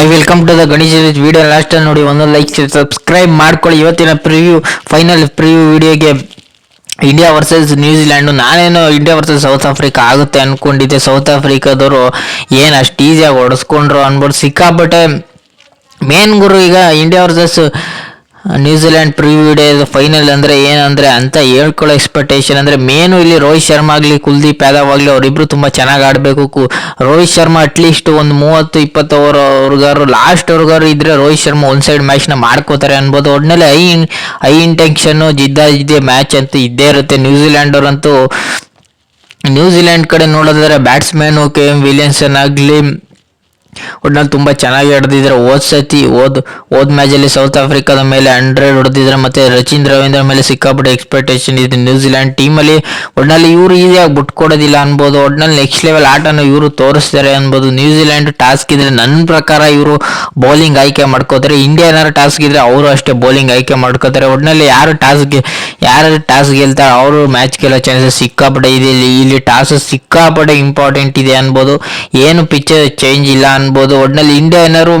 Hi welcome to the Ganesh video last ನೋಡಿ ಒಂದು like subscribe ಮಾಡ್ಕೊಳ್ಳಿ. ಇವತ್ತಿನ ಫೈನಲ್ ಪ್ರಿವ್ಯೂ ವಿಡಿಯೋಗೆ ಇಂಡಿಯಾ ವರ್ಸಸ್ ನ್ಯೂಜಿಲ್ಯಾಂಡು. ನಾನೇನು ಇಂಡಿಯಾ ವರ್ಸಸ್ ಸೌತ್ ಆಫ್ರಿಕಾ ಆಗುತ್ತೆ ಅನ್ಕೊಂಡಿದ್ದೆ. ಸೌತ್ ಆಫ್ರಿಕಾದವರು ಏನು ಅಷ್ಟು ಈಸಿಯಾಗಿ ಹೊಡೆಸ್ಕೊಂಡ್ರು ಅನ್ಬೋದು. ಸಿಕ್ಕಾಪಟ್ಟೆ ಮೇನ್ ಗುರು ಈಗ India versus New Zealand preview video final ಅಂದರೆ ಏನಂದರೆ ಅಂತ ಹೇಳ್ಕೊಳ್ಳೋ ಎಕ್ಸ್ಪೆಕ್ಟೇಷನ್ ಅಂದರೆ ಮೇನು ಇಲ್ಲಿ ರೋಹಿತ್ ಶರ್ಮಾ ಆಗಲಿ ಕುಲ್ದೀಪ್ ಯಾದವ್ ಆಗಲಿ ಅವರಿಬ್ಬರು ತುಂಬ ಚೆನ್ನಾಗಿ ಆಡಬೇಕು. ರೋಹಿತ್ ಶರ್ಮಾ ಅಟ್ಲೀಸ್ಟ್ ಒಂದು 30-20 ಓವರ್ ಅವ್ರಿಗಾರು ಲಾಸ್ಟ್ವರೆಗಾರು ಇದ್ದರೆ ರೋಹಿತ್ ಶರ್ಮಾ ಒಂದು ಸೈಡ್ ಮ್ಯಾಚ್ನ ಮಾಡ್ಕೋತಾರೆ ಅನ್ಬೋದು. ಒಟ್ಟಿನಲ್ಲಿ ಹೈ ಇಂಟೆನ್ಷನ್ನು ಜಿದ್ದೆ ಮ್ಯಾಚ್ ಅಂತೂ ಇದ್ದೇ ಇರುತ್ತೆ. ನ್ಯೂಜಿಲ್ಯಾಂಡ್ ಕಡೆ ನೋಡೋದಾದ್ರೆ ಬ್ಯಾಟ್ಸ್ಮನ್ KM ವಿಲಿಯಮ್ಸನ್ ಆಗಲಿ ಒಟ್ನಲ್ಲಿ ತುಂಬ ಚೆನ್ನಾಗಿ ಹೊಡೆದಿದ್ದಾರೆ. ಹೋದ ಮ್ಯಾಚಲ್ಲಿ ಸೌತ್ ಆಫ್ರಿಕಾದ ಮೇಲೆ 100 ಹೊಡೆದಿದ್ದಾರೆ. ಮತ್ತು ರಚಿನ್ ರವೀಂದ್ರ ಮೇಲೆ ಸಿಕ್ಕಾಪಟ್ಟೆ ಎಕ್ಸ್ಪೆಕ್ಟೇಷನ್ ಇದೆ ನ್ಯೂಜಿಲ್ಯಾಂಡ್ ಟೀಮಲ್ಲಿ. ಒಟ್ನಲ್ಲಿ ಇವರು ಈಸಿಯಾಗಿ ಬಿಟ್ಕೊಡೋದಿಲ್ಲ ಅನ್ಬೋದು. ಒಟ್ನಲ್ಲಿ ನೆಕ್ಸ್ಟ್ ಲೆವೆಲ್ ಆಟನ ಇವರು ತೋರಿಸ್ತಾರೆ ಅನ್ಬೋದು. ನ್ಯೂಜಿಲ್ಯಾಂಡ್ ಟಾಸ್ಕ್ ಇದ್ರೆ ನನ್ನ ಪ್ರಕಾರ ಇವರು ಬೌಲಿಂಗ್ ಆಯ್ಕೆ ಮಾಡ್ಕೋತಾರೆ. ಇಂಡಿಯಾ ಏನಾದ್ರು ಟಾಸ್ಕ್ ಇದ್ರೆ ಅವರು ಅಷ್ಟೇ ಬೌಲಿಂಗ್ ಆಯ್ಕೆ ಮಾಡ್ಕೋತಾರೆ. ಒಟ್ನಲ್ಲಿ ಯಾರು ಟಾಸ್ ಗೆಲ್ತಾರೆ ಅವರು ಮ್ಯಾಚ್ ಗೆಲ್ಲೋ ಚಾನ್ಸಸ್ ಸಿಕ್ಕಾಪಟ್ಟೆ ಇದೆ. ಇಲ್ಲಿ ಟಾಸ್ ಸಿಕ್ಕಾಪಟ್ಟೆ ಇಂಪಾರ್ಟೆಂಟ್ ಇದೆ ಅನ್ಬೋದು. ಏನು ಪಿಚ್ ಚೇಂಜ್ ಇಲ್ಲ ಅನ್ಬೋದು. ಒಟ್ನಲ್ಲಿ ಇಂಡಿಯಾ ಏನಾದ್ರು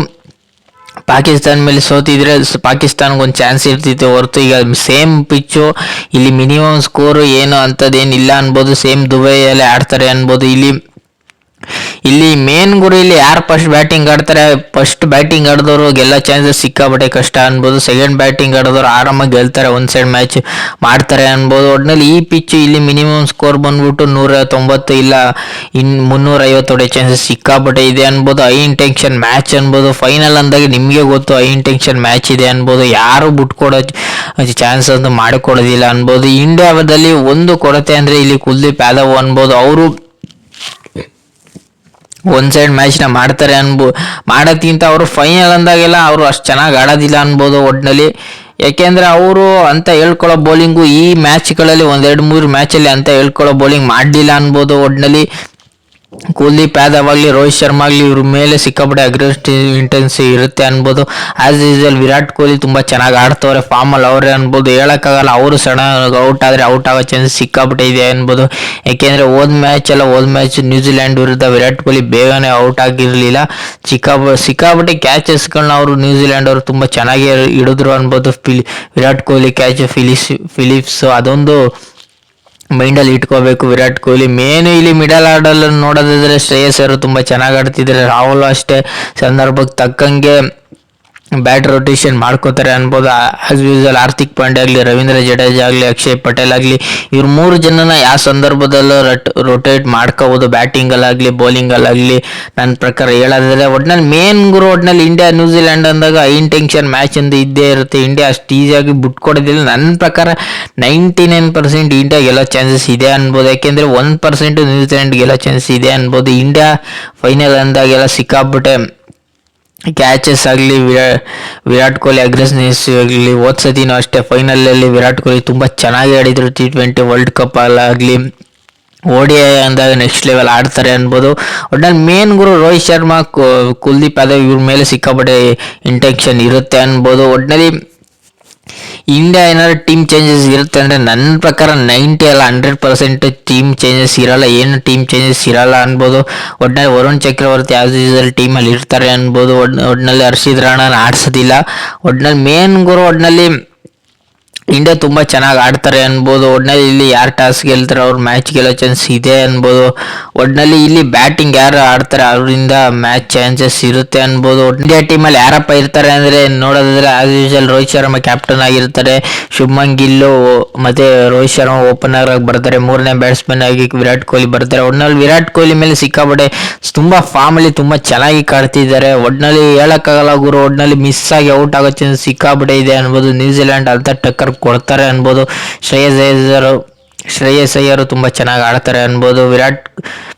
ಪಾಕಿಸ್ತಾನ ಮೇಲೆ ಸೋತಿದ್ರೆ ಪಾಕಿಸ್ತಾನ್ಗೆ ಒಂದು ಚಾನ್ಸ್ ಇರ್ತಿತ್ತು ಹೊರತು ಈಗ ಸೇಮ್ ಪಿಚ್ಚು ಇಲ್ಲಿ ಮಿನಿಮಮ್ ಸ್ಕೋರು ಏನು ಅಂಥದ್ದೇನಿಲ್ಲ ಅನ್ಬೋದು. ಸೇಮ್ ದುಬೈಯಲ್ಲೇ ಆಡ್ತಾರೆ ಅನ್ಬೋದು. ಇಲ್ಲಿ ಮೇನ್ ಗುರು ಇಲ್ಲಿ ಯಾರು ಫಸ್ಟ್ ಬ್ಯಾಟಿಂಗ್ ಆಡ್ತಾರೆ, ಫಸ್ಟ್ ಬ್ಯಾಟಿಂಗ್ ಆಡಿದವರು ಗೆಲ್ಲೋ ಚಾನ್ಸಸ್ ಸಿಕ್ಕಾಪಟ್ಟೆ ಕಷ್ಟ ಅನ್ಬೋದು. ಸೆಕೆಂಡ್ ಬ್ಯಾಟಿಂಗ್ ಆಡಿದವರು ಆರಾಮಾಗಿ ಗೆಲ್ತಾರೆ, ಒಂದು ಸೈಡ್ ಮ್ಯಾಚ್ ಮಾಡ್ತಾರೆ ಅನ್ಬೋದು. ಒಟ್ಟಿನಲ್ಲಿ ಈ ಪಿಚ್ ಇಲ್ಲಿ ಮಿನಿಮಮ್ ಸ್ಕೋರ್ ಬಂದ್ಬಿಟ್ಟು 190 ಇಲ್ಲ 350 ಹೊಡೆ ಚಾನ್ಸಸ್ ಸಿಕ್ಕಾಪಟ್ಟೆ ಇದೆ ಅನ್ಬೋದು. ಹೈ ಇಂಟೆನ್ಷನ್ ಮ್ಯಾಚ್ ಅನ್ಬೋದು. ಫೈನಲ್ ಅಂದಾಗ ನಿಮಗೆ ಗೊತ್ತು ಹೈ ಇಂಟೆನ್ಷನ್ ಮ್ಯಾಚ್ ಇದೆ ಅನ್ಬೋದು. ಯಾರು ಬಿಟ್ಕೊಡೋ ಚಾನ್ಸ್ ಅಂತೂ ಮಾಡಿಕೊಡೋದಿಲ್ಲ ಅನ್ಬೋದು. ಇಂಡಿಯಾದಲ್ಲಿ ಒಂದು ಕೊರತೆ ಅಂದರೆ ಇಲ್ಲಿ ಕುಲ್ದೀಪ್ ಯಾದವ್ ಅನ್ಬೋದು. ಅವರು ಒಂದು ಸೈಡ್ ಮ್ಯಾಚ್ನ ಮಾಡ್ತಾರೆ ಮಾಡೋದ್ಕಿಂತ ಅವರು ಫೈನಲ್ ಅಂದಾಗೆಲ್ಲ ಅವರು ಅಷ್ಟು ಚೆನ್ನಾಗಿ ಆಡೋದಿಲ್ಲ ಅನ್ಬೋದು. ಒಟ್ಟಿನಲ್ಲಿ ಯಾಕೆಂದರೆ ಅವರು ಅಂತ ಹೇಳ್ಕೊಳ್ಳೋ ಬೌಲಿಂಗು ಈ ಮ್ಯಾಚ್ಗಳಲ್ಲಿ 1-2-3 ಮ್ಯಾಚಲ್ಲಿ ಅಂತ ಹೇಳ್ಕೊಳ್ಳೋ ಬೌಲಿಂಗ್ ಮಾಡಲಿಲ್ಲ ಅನ್ಬೋದು. ಒಟ್ಟಿನಲ್ಲಿ ಕುಲ್ದೀಪ್ ಯಾದವ್ ಆಗಲಿ ರೋಹಿತ್ ಶರ್ಮಾ ಆಗಲಿ ಇವ್ರ ಮೇಲೆ ಸಿಕ್ಕಾಪಟ್ಟೆ ಅಗ್ರೆಸಿವ್ ಇಂಟೆನ್ಸಿ ಇರುತ್ತೆ ಅನ್ಬೋದು. ಆ್ಯಸ್ ಯೂಶುವಲ್ ವಿರಾಟ್ ಕೊಹ್ಲಿ ತುಂಬ ಚೆನ್ನಾಗಿ ಆಡ್ತವ್ರೆ, ಫಾರ್ಮಲ್ಲಿ ಅವರೇ ಅನ್ಬೋದು. ಹೇಳೋಕ್ಕಾಗಲ್ಲ, ಅವರು ಸಡನ್ ಔಟ್ ಆದರೆ ಔಟ್ ಆಗೋ ಚಾನ್ಸ್ ಸಿಕ್ಕಾಪಟ್ಟೆ ಇದೆ ಅನ್ಬೋದು. ಯಾಕೆಂದರೆ ಹೋದ ಮ್ಯಾಚ್ ನ್ಯೂಜಿಲ್ಯಾಂಡ್ ವಿರುದ್ಧ ವಿರಾಟ್ ಕೊಹ್ಲಿ ಬೇಗನೆ ಔಟ್ ಆಗಿರಲಿಲ್ಲ. ಸಿಕ್ಕಾಪಟ್ಟೆ ಕ್ಯಾಚಸ್ಗಳನ್ನ ಅವರು ನ್ಯೂಜಿಲ್ಯಾಂಡ್ ಅವರು ತುಂಬ ಚೆನ್ನಾಗಿ ಹಿಡಿದ್ರು ಅನ್ಬೋದು. ವಿರಾಟ್ ಕೊಹ್ಲಿ ಕ್ಯಾಚ್ ಫಿಲಿಪ್ಸ್ ಅದೊಂದು ಮೈಂಡಲ್ಲಿ ಇಟ್ಕೋಬೇಕು ವಿರಾಟ್ ಕೊಹ್ಲಿ. ಮೇನು ಇಲ್ಲಿ ಮಿಡಲ್ ಆರ್ಡರ್ ನೋಡೋದಾದ್ರೆ ಶ್ರೇಯಸ್ ಅವರು ತುಂಬ ಚೆನ್ನಾಗಿ ಆಡ್ತಿದ್ದಾರೆ. ರಾಹುಲ್ ಅಷ್ಟೇ ಸಂದರ್ಭಕ್ಕೆ ತಕ್ಕಂಗೆ ಬ್ಯಾಟ್ ರೊಟೇಷನ್ ಮಾಡ್ಕೋತಾರೆ ಅನ್ಬೋದು. ಆಸ್ ಯೂಶುವಲ್ ಹಾರ್ದಿಕ್ ಪಾಂಡ್ಯ ಆಗಲಿ, ರವೀಂದ್ರ ಜಡೇಜಾ ಆಗಲಿ, ಅಕ್ಷಯ್ ಪಟೇಲ್ ಆಗಲಿ ಇವ್ರು 3 ಜನನ ಯಾವ ಸಂದರ್ಭದಲ್ಲೂ ರೊಟೇಟ್ ಮಾಡ್ಕೋಬೋದು, ಬ್ಯಾಟಿಂಗಲ್ಲಾಗಲಿ ಬೌಲಿಂಗಲ್ಲಾಗಲಿ ನನ್ನ ಪ್ರಕಾರ ಹೇಳೋದಾದ್ರೆ. ಒಟ್ನಲ್ಲಿ ಮೇನ್ ಗುರು ಒಟ್ನಲ್ಲಿ ಇಂಡಿಯಾ ನ್ಯೂಜಿಲ್ಯಾಂಡ್ ಅಂದಾಗ ಹೈ ಇಂಟೆನ್ಷನ್ ಮ್ಯಾಚ್ ಅಂತ ಇದ್ದೇ ಇರುತ್ತೆ. ಇಂಡಿಯಾ ಅಷ್ಟು ಈಸಿಯಾಗಿ ಬಿಟ್ಕೊಡೋದಿಲ್ಲ. ನನ್ನ ಪ್ರಕಾರ 99% ಇಂಡಿಯಾ ಗೆಲ್ಲೋ ಚಾನ್ಸಸ್ ಇದೆ ಅನ್ಬೋದು. ಯಾಕೆಂದರೆ 1% ನ್ಯೂಜಿಲ್ಯಾಂಡ್ ಗೆಲ್ಲೋ ಚಾನ್ಸಸ್ ಇದೆ ಅನ್ಬೋದು. ಇಂಡಿಯಾ ಫೈನಲ್ ಅಂದಾಗೆಲ್ಲ ಸಿಕ್ಕಾಬಿಟ್ಟೆ ಕ್ಯಾಚಸ್ ಆಗಲಿ ವಿರಾಟ್ ಕೊಹ್ಲಿ ಅಗ್ರೆಸಿವ್ನೆಸ್ ಆಗಲಿ ಹೋದ ಸತಿನೂ ಅಷ್ಟೇ ಫೈನಲಲ್ಲಿ ವಿರಾಟ್ ಕೊಹ್ಲಿ ತುಂಬ ಚೆನ್ನಾಗಿ ಆಡಿದರು. T20 ವರ್ಲ್ಡ್ ಕಪ್ ಅಲ್ಲಾಗಲಿ ODI ಅಂದಾಗ ನೆಕ್ಸ್ಟ್ ಲೆವೆಲ್ ಆಡ್ತಾರೆ ಅನ್ಬೋದು. ಒಟ್ನಲ್ಲಿ ಮೇನ್ ಗುರು ರೋಹಿತ್ ಶರ್ಮಾ ಕುಲ್ದೀಪ್ ಯಾದವ್ ಇವ್ರ ಮೇಲೆ ಸಿಕ್ಕಾಪಟ್ಟೆ ಇಂಟೆನ್ಷನ್ ಇರುತ್ತೆ ಅನ್ಬೋದು. ಒಟ್ನಲ್ಲಿ ಇಂಡಿಯಾ ಏನಾದ್ರು ಟೀಮ್ ಚೇಂಜಸ್ ಇರುತ್ತೆ ಅಂದರೆ ನನ್ನ ಪ್ರಕಾರ 90 ಅಲ್ಲ 100% ಟೀಮ್ ಚೇಂಜಸ್ ಇರಲ್ಲ. ಏನು ಟೀಮ್ ಚೇಂಜಸ್ ಇರಲ್ಲ ಅನ್ಬೋದು. ಒಟ್ಟಿನಲ್ಲಿ ವರುಣ್ ಚಕ್ರವರ್ತಿ ಆಸ್ ಯೂಶುವಲ್ ಟೀಮಲ್ಲಿ ಇರ್ತಾರೆ ಅನ್ಬೋದು. ಒಟ್ಟಿನಲ್ಲಿ ಹರ್ಷಿತ್ ರಾಣಾನ ಆಡಿಸೋದಿಲ್ಲ. ಒಟ್ಟಿನಲ್ಲಿ ಮೇನ್ ಗುರು ಒಟ್ಟಿನಲ್ಲಿ ಇಂಡಿಯಾ ತುಂಬ ಚೆನ್ನಾಗಿ ಆಡ್ತಾರೆ ಅನ್ಬೋದು. ಒಟ್ಟಿನಲ್ಲಿ ಇಲ್ಲಿ ಯಾರು ಟಾಸ್ ಗೆಲ್ತಾರೆ ಅವ್ರು ಮ್ಯಾಚ್ ಗೆಲ್ಲೋ ಚಾನ್ಸ್ ಇದೆ ಅನ್ಬೋದು. ಒಟ್ಟಿನಲ್ಲಿ ಇಲ್ಲಿ ಬ್ಯಾಟಿಂಗ್ ಯಾರು ಆಡ್ತಾರೆ ಅವರಿಂದ ಮ್ಯಾಚ್ ಚಾನ್ಸಸ್ ಇರುತ್ತೆ ಅನ್ಬೋದು. ಇಂಡಿಯಾ ಟೀಮಲ್ಲಿ ಯಾರಪ್ಪ ಇರ್ತಾರೆ ಅಂದರೆ ನೋಡೋದಾದ್ರೆ as usual Rohit Sharma captain ಆಗಿರ್ತಾರೆ, ಶುಭ್ಮನ್ ಗಿಲ್ಲು ಮತ್ತು ರೋಹಿತ್ ಶರ್ಮಾ ಓಪನರ್ ಆಗಿ ಬರ್ತಾರೆ, 3ನೇ ಬ್ಯಾಟ್ಸ್ಮನ್ ಆಗಿ ವಿರಾಟ್ ಕೊಹ್ಲಿ ಬರ್ತಾರೆ. ಒಟ್ಟಿನಲ್ಲಿ ವಿರಾಟ್ ಕೊಹ್ಲಿ ಮೇಲೆ ಸಿಕ್ಕಾಪಟ್ಟೆ ತುಂಬ ಫಾರ್ಮಲ್ಲಿ ತುಂಬ ಚೆನ್ನಾಗಿ ಕಾಡ್ತಿದ್ದಾರೆ. ಒಟ್ಟಿನಲ್ಲಿ ಹೇಳೋಕ್ಕಾಗಲ್ಲ ಗುರು. ಒಟ್ಟಿನಲ್ಲಿ ಮಿಸ್ ಆಗಿ ಔಟ್ ಆಗೋ ಚಾನ್ಸ್ ಸಿಕ್ಕಾಪಟ್ಟೆ ಇದೆ ಅನ್ಬೋದು. ನ್ಯೂಜಿಲ್ಯಾಂಡ್ ಅಂತ ಟಕ್ಕರ್ ಕೊಡ್ತಾರೆ ಅನ್ಬೋದು. ಶ್ರೇಯಸ್ ಅಯ್ಯರು ತುಂಬ ಚೆನ್ನಾಗಿ ಆಡ್ತಾರೆ ಅನ್ಬೋದು.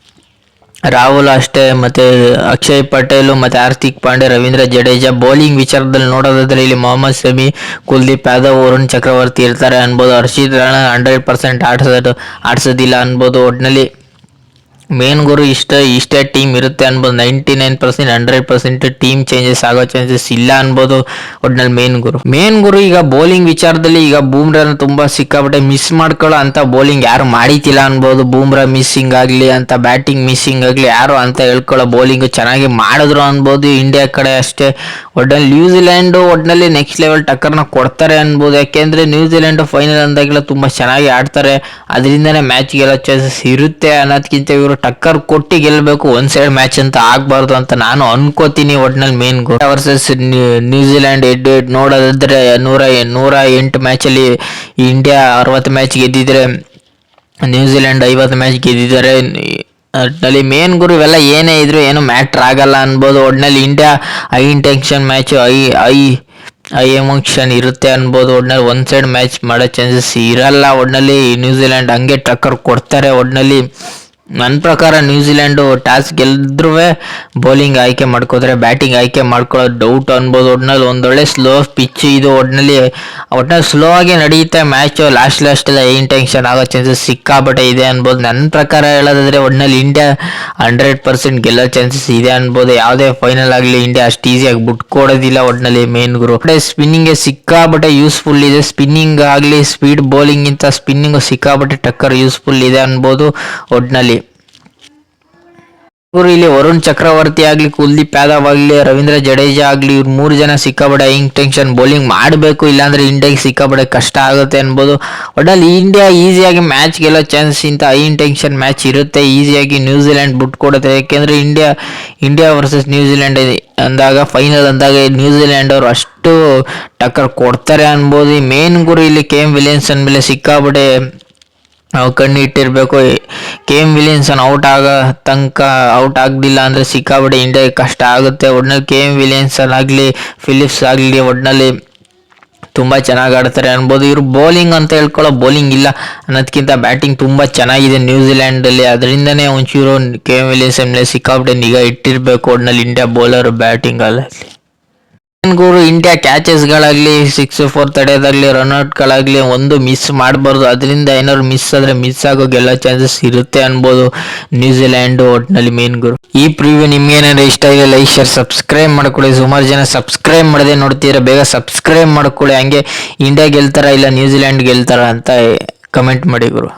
ರಾಹುಲ್ ಅಷ್ಟೇ, ಮತ್ತು ಅಕ್ಷಯ್ ಪಟೇಲ್ ಮತ್ತು ಹಾರ್ದಿಕ್ ಪಾಂಡ್ಯ, ರವೀಂದ್ರ ಜಡೇಜಾ. ಬೌಲಿಂಗ್ ವಿಚಾರದಲ್ಲಿ ನೋಡೋದಾದ್ರೆ ಇಲ್ಲಿ ಮೊಹಮ್ಮದ್ ಶಮಿ, ಕುಲ್ದೀಪ್ ಯಾದವ್, ವರುಣ್ ಚಕ್ರವರ್ತಿ ಇರ್ತಾರೆ ಅನ್ಬೋದು. ಹರ್ಷಿತ್ ರಾಣಾ 100% ಆಡ್ಸೋದಿಲ್ಲ ಅನ್ಬೋದು. ಒಟ್ಟಿನಲ್ಲಿ ಮೇನ್ ಗುರು ಇಷ್ಟೇ ಟೀಮ್ ಇರುತ್ತೆ ಅನ್ಬೋದು. 99% 100% ಟೀಮ್ ಚೇಂಜಸ್ ಆಗೋ ಚಾನ್ಸಸ್ ಇಲ್ಲ ಅನ್ಬೋದು ಒಟ್ನಲ್ಲಿ ಮೇನ್ ಗುರು. ಈಗ ಬೌಲಿಂಗ್ ವಿಚಾರದಲ್ಲಿ ಈಗ ಬೂಮ್ರಾನ ತುಂಬಾ ಸಿಕ್ಕಾಪಟ್ಟೆ ಮಿಸ್ ಮಾಡ್ಕೊಳ್ಳೋ ಅಂತ ಬೌಲಿಂಗ್ ಯಾರು ಮಾಡಿತಿಲ್ಲ ಅನ್ಬೋದು. ಬೂಮ್ರಾ ಮಿಸ್ಸಿಂಗ್ ಆಗಲಿ ಅಂತ ಬ್ಯಾಟಿಂಗ್ ಮಿಸ್ಸಿಂಗ್ ಆಗಲಿ ಯಾರು ಅಂತ ಹೇಳ್ಕೊಳ್ಳೋ ಬೌಲಿಂಗ್ ಚೆನ್ನಾಗಿ ಮಾಡಿದ್ರು ಅನ್ಬೋದು ಇಂಡಿಯಾ ಕಡೆ ಅಷ್ಟೇ. ಒಟ್ನಲ್ಲಿ ನ್ಯೂಜಿಲೆಂಡ್ ಒಟ್ನಲ್ಲಿ ನೆಕ್ಸ್ಟ್ ಲೆವೆಲ್ ಟಕ್ಕರ್ನ ಕೊಡ್ತಾರೆ ಅನ್ಬೋದು. ಯಾಕೆಂದ್ರೆ ನ್ಯೂಜಿಲೆಂಡ್ ಫೈನಲ್ ಅಂದಾಗೆಲ್ಲ ತುಂಬಾ ಚೆನ್ನಾಗಿ ಆಡ್ತಾರೆ, ಅದರಿಂದನೇ ಮ್ಯಾಚ್ ಗೆಲ್ಲೋ ಚಾನ್ಸಸ್ ಇರುತ್ತೆ ಅನ್ನೋದಕ್ಕಿಂತ ಇವರು ಟಕ್ಕರ್ ಕೊಟ್ಟು ಗೆಲ್ಲಬೇಕು, ಒನ್ ಸೈಡ್ ಮ್ಯಾಚ್ ಅಂತ ಆಗ್ಬಾರ್ದು ಅಂತ ನಾನು ಅನ್ಕೋತೀನಿ. ಒಟ್ನಲ್ಲಿ ಮೇನ್ ವರ್ಸಸ್ ನ್ಯೂಜಿಲೆಂಡ್ ಹೆಡ್ ನೋಡೋದಾದ್ರೆ 108 ಮ್ಯಾಚಲ್ಲಿ ಇಂಡಿಯಾ 60 ಮ್ಯಾಚ್ ಗೆದ್ದಿದ್ರೆ ನ್ಯೂಜಿಲೆಂಡ್ 50 ಮ್ಯಾಚ್ ಗೆದ್ದಿದ್ದಾರೆ. ಒಟ್ನಲ್ಲಿ ಮೇನ್ ಗುರು ಇವೆಲ್ಲ ಏನೇ ಇದ್ರು ಏನು ಮ್ಯಾಟ್ರ್ ಆಗಲ್ಲ ಅನ್ಬೋದು. ಒಟ್ನಲ್ಲಿ India high intention match high emotion ಇರುತ್ತೆ ಅನ್ಬೋದು. ಒಟ್ನಲ್ಲಿ ಒನ್ ಸೈಡ್ ಮ್ಯಾಚ್ ಮಾಡೋ ಚಾನ್ಸಸ್ ಇರಲ್ಲ. ಒಟ್ನಲ್ಲಿ ನ್ಯೂಜಿಲೆಂಡ್ ಹಂಗೆ ಟಕ್ಕರ್ ಕೊಡ್ತಾರೆ. ಒಟ್ನಲ್ಲಿ ನನ್ನ ಪ್ರಕಾರ ನ್ಯೂಜಿಲೆಂಡು ಟಾಸ್ ಗೆದ್ರೂ ಬೌಲಿಂಗ್ ಆಯ್ಕೆ ಮಾಡ್ಕೋತಾರೆ, ಬ್ಯಾಟಿಂಗ್ ಆಯ್ಕೆ ಮಾಡ್ಕೊಳ್ಳೋದು ಡೌಟ್ ಅನ್ಬೋದು. ಒಟ್ನಲ್ಲಿ ಒಂದೊಳ್ಳೆ ಸ್ಲೋ ಪಿಚ್ ಇದು. ಒಟ್ನಲ್ಲಿ ಸ್ಲೋ ಆಗಿ ನಡೆಯುತ್ತೆ ಮ್ಯಾಚು. ಲಾಸ್ಟೆಲ್ಲ ಏನ್ ಟೆನ್ಷನ್ ಆಗೋ ಚಾನ್ಸಸ್ ಸಿಕ್ಕಾಬಟ್ಟೆ ಇದೆ ಅನ್ಬೋದು. ನನ್ನ ಪ್ರಕಾರ ಹೇಳೋದಾದ್ರೆ ಒಟ್ನಲ್ಲಿ ಇಂಡಿಯಾ 100% ಗೆಲ್ಲೋ ಚಾನ್ಸಸ್ ಇದೆ ಅನ್ಬೋದು. ಯಾವುದೇ ಫೈನಲ್ ಆಗಲಿ ಇಂಡಿಯಾ ಅಷ್ಟು ಈಸಿಯಾಗಿ ಬಿಟ್ಕೊಡೋದಿಲ್ಲ. ಒಟ್ನಲ್ಲಿ ಮೇನ್ ಗುರು ಸ್ಪಿನ್ನಿಂಗ್ ಸಿಕ್ಕಾಬಟ್ಟೆ ಯೂಸ್ಫುಲ್ ಇದೆ. ಸ್ಪಿನ್ನಿಂಗ್ ಆಗಲಿ ಸ್ಪೀಡ್ ಬೌಲಿಂಗ್ ಇಂತ ಸ್ಪಿನ್ನಿಂಗ್ ಸಿಕ್ಕಾಬಟ್ಟೆ ಟಕ್ಕರ್ ಯೂಸ್ಫುಲ್ ಇದೆ ಅನ್ಬೋದು. ಒಟ್ನಲ್ಲಿ ಇಲ್ಲಿ ವರುಣ್ ಚಕ್ರವರ್ತಿ ಆಗ್ಲಿ, ಕುಲ್ದೀಪ್ ಯಾದವ್ ಆಗ್ಲಿ, ರವೀಂದ್ರ ಜಡೇಜಾ ಆಗ್ಲಿ, ಇವ್ರು 3 ಜನ ಸಿಕ್ಕಾಬಡೆ ಟೆನ್ಷನ್ ಬೌಲಿಂಗ್ ಮಾಡಬೇಕು, ಇಲ್ಲಾಂದ್ರೆ ಇಂಡಿಯಾಗೆ ಸಿಕ್ಕಾಬಡೆ ಕಷ್ಟ ಆಗುತ್ತೆ ಅನ್ಬೋದು. ಒಟ್ಟಲ್ಲಿ ಇಂಡಿಯಾ ಈಸಿಯಾಗಿ ಮ್ಯಾಚ್ ಗೆಲ್ಲೋ ಚಾನ್ಸ್ ಇಂತ ಟೆನ್ಷನ್ ಮ್ಯಾಚ್ ಇರುತ್ತೆ. ಈಸಿಯಾಗಿ ನ್ಯೂಜಿಲೆಂಡ್ ಬಿಟ್ಕೊಡುತ್ತೆ. ಯಾಕೆಂದ್ರೆ ಇಂಡಿಯಾ ವರ್ಸಸ್ ನ್ಯೂಜಿಲೆಂಡ್ ಅಂದಾಗ ಫೈನಲ್ ಅಂದಾಗ ನ್ಯೂಜಿಲೆಂಡ್ ಅವರು ಅಷ್ಟು ಟಕ್ಕರ್ ಕೊಡ್ತಾರೆ ಅನ್ಬೋದು. ಮೇನ್ ಗುರು ಇಲ್ಲಿ KM ವಿಲಿಯಮ್ಸನ್ ಮೇಲೆ ಸಿಕ್ಕಾಬಡೆ ನಾವು ಕಣ್ಣು ಇಟ್ಟಿರಬೇಕು. KM ವಿಲಿಯಮ್ಸನ್ ಔಟ್ ಆಗಲಿಲ್ಲ ಅಂದರೆ ಸಿಕ್ಕಾಬಿಟ್ಟೆ ಇಂಡಿಯಾಗೆ ಕಷ್ಟ ಆಗುತ್ತೆ. ಒಟ್ನಲ್ಲಿ KM ವಿಲಿಯಮ್ಸನ್ ಆಗಲಿ ಫಿಲಿಪ್ಸ್ ಆಗಲಿ ಒಟ್ನಲ್ಲಿ ತುಂಬ ಚೆನ್ನಾಗಿ ಆಡ್ತಾರೆ ಅನ್ಬೋದು. ಇವರು ಬೌಲಿಂಗ್ ಅಂತ ಹೇಳ್ಕೊಳ್ಳೋ ಬೌಲಿಂಗ್ ಇಲ್ಲ ಅನ್ನೋದಕ್ಕಿಂತ ಬ್ಯಾಟಿಂಗ್ ತುಂಬ ಚೆನ್ನಾಗಿದೆ ನ್ಯೂಜಿಲೆಂಡಲ್ಲಿ. ಅದರಿಂದನೇ ಒಂಚೂರು KM ವಿಲಿಯಮ್ಸನ್ ಮೇಲೆ ಸಿಕ್ಕಾಬಿಟ್ಟೆ ನಿಗಾ ಇಟ್ಟಿರಬೇಕು ಒಟ್ನಲ್ಲಿ ಇಂಡಿಯಾ ಬೌಲರ್ ಬ್ಯಾಟಿಂಗಲ್ಲಿ. ಗುರು ಇಂಡಿಯಾ ಕ್ಯಾಚಸ್ಗಳಾಗಲಿ 6-4 ತಡೆಯೋದಾಗಲಿ ರನ್ಔಟ್ಗಳಾಗಲಿ ಒಂದು ಮಿಸ್ ಮಾಡಬಾರ್ದು. ಅದರಿಂದ ಏನಾದ್ರು ಮಿಸ್ ಆದರೆ ಮಿಸ್ ಆಗೋ ಗೆಲ್ಲೋ ಚಾನ್ಸಸ್ ಇರುತ್ತೆ ಅನ್ಬೋದು ನ್ಯೂಜಿಲೆಂಡ್. ಒಟ್ನಲ್ಲಿ ಮೇನ್ ಗುರು ಈ ಪ್ರಿವ್ಯೂ ನಿಮ್ಗೆ ಏನಾದ್ರು ಇಷ್ಟ ಇದೆ ಲೈಕ್ ಶೇರ್ ಸಬ್ಸ್ಕ್ರೈಬ್ ಮಾಡ್ಕೊಳ್ಳಿ. ಸುಮಾರು ಜನ ಸಬ್ಸ್ಕ್ರೈಬ್ ಮಾಡದೆ ನೋಡ್ತೀರಾ, ಬೇಗ ಸಬ್ಸ್ಕ್ರೈಬ್ ಮಾಡ್ಕೊಳ್ಳಿ. ಹಂಗೆ ಇಂಡಿಯಾ ಗೆಲ್ತಾರ ಇಲ್ಲ ನ್ಯೂಜಿಲೆಂಡ್ ಗೆಲ್ತಾರ ಅಂತ ಕಮೆಂಟ್ ಮಾಡಿ ಗುರು.